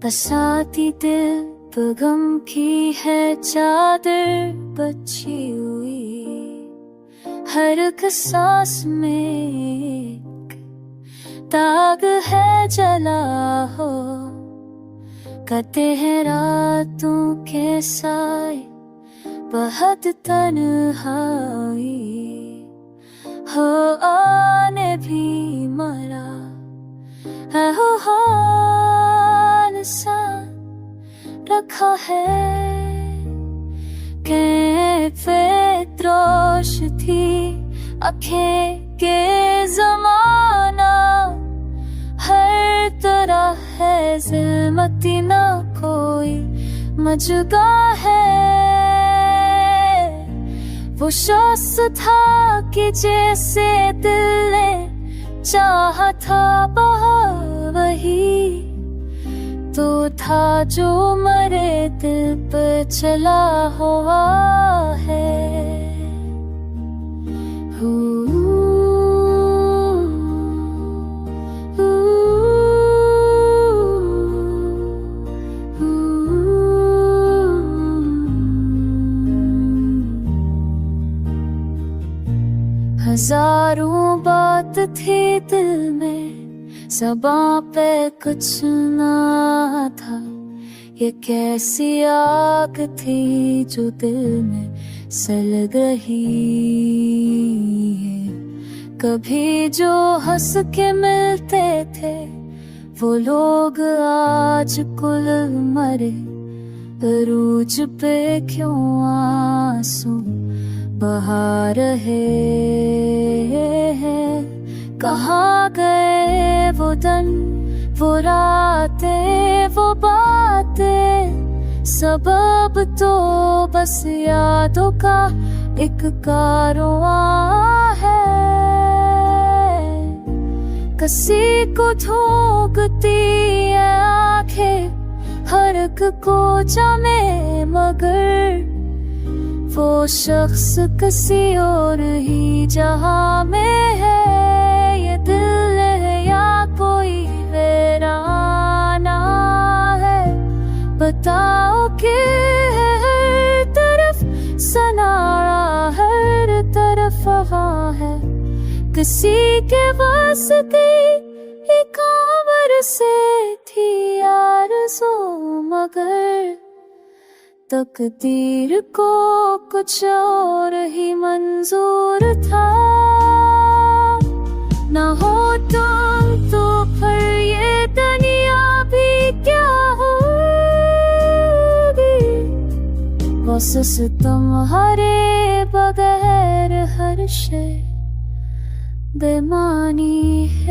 बसाती दिल पे गम की है चादर बची हुई, हर एक सांस में एक दाग है जला हो। कहते हैं रातों के साए बहुत तन्हाई हो, आने भी मरा है हो हाल सा रखा है। कैफेत्रोश थी आंखें के जमाना, हर तरह है ज़िल्मती ना कोई मजगा है। वो शख्स था कि जैसे दिल ने चाहा था वही तो था जो मरे दिल पर चला हुआ है। हजारों बात थी दिल में, ज़बां पे कुछ ना था। ये कैसी आग थी जो दिल में सलग रही है। कभी जो हंस के मिलते थे वो लोग आज कुल मरे, अरूज पे क्यों आंसू बहा रहे हैं। कहाँ गए वो दिन, वो रातें, वो बातें, सबब तो बस यादों का एक कारवां है। किसी को थूकती है आंखें, हर एक को जामे, मगर वो शख्स किसी और ही जहां में है। ये दिल है या कोई वीराना है, बताओ कि हर तरफ सनारा, हर तरफ वहाँ है। किसी के वास्ते एक आवर से थी आरज़ू, मगर तकदीर को कुछ और ही मंजूर था। ना हो तुम तो फिर ये दुनिया भी क्या होगी। बस तुम्हारे बगैर हर शे बेमानी है।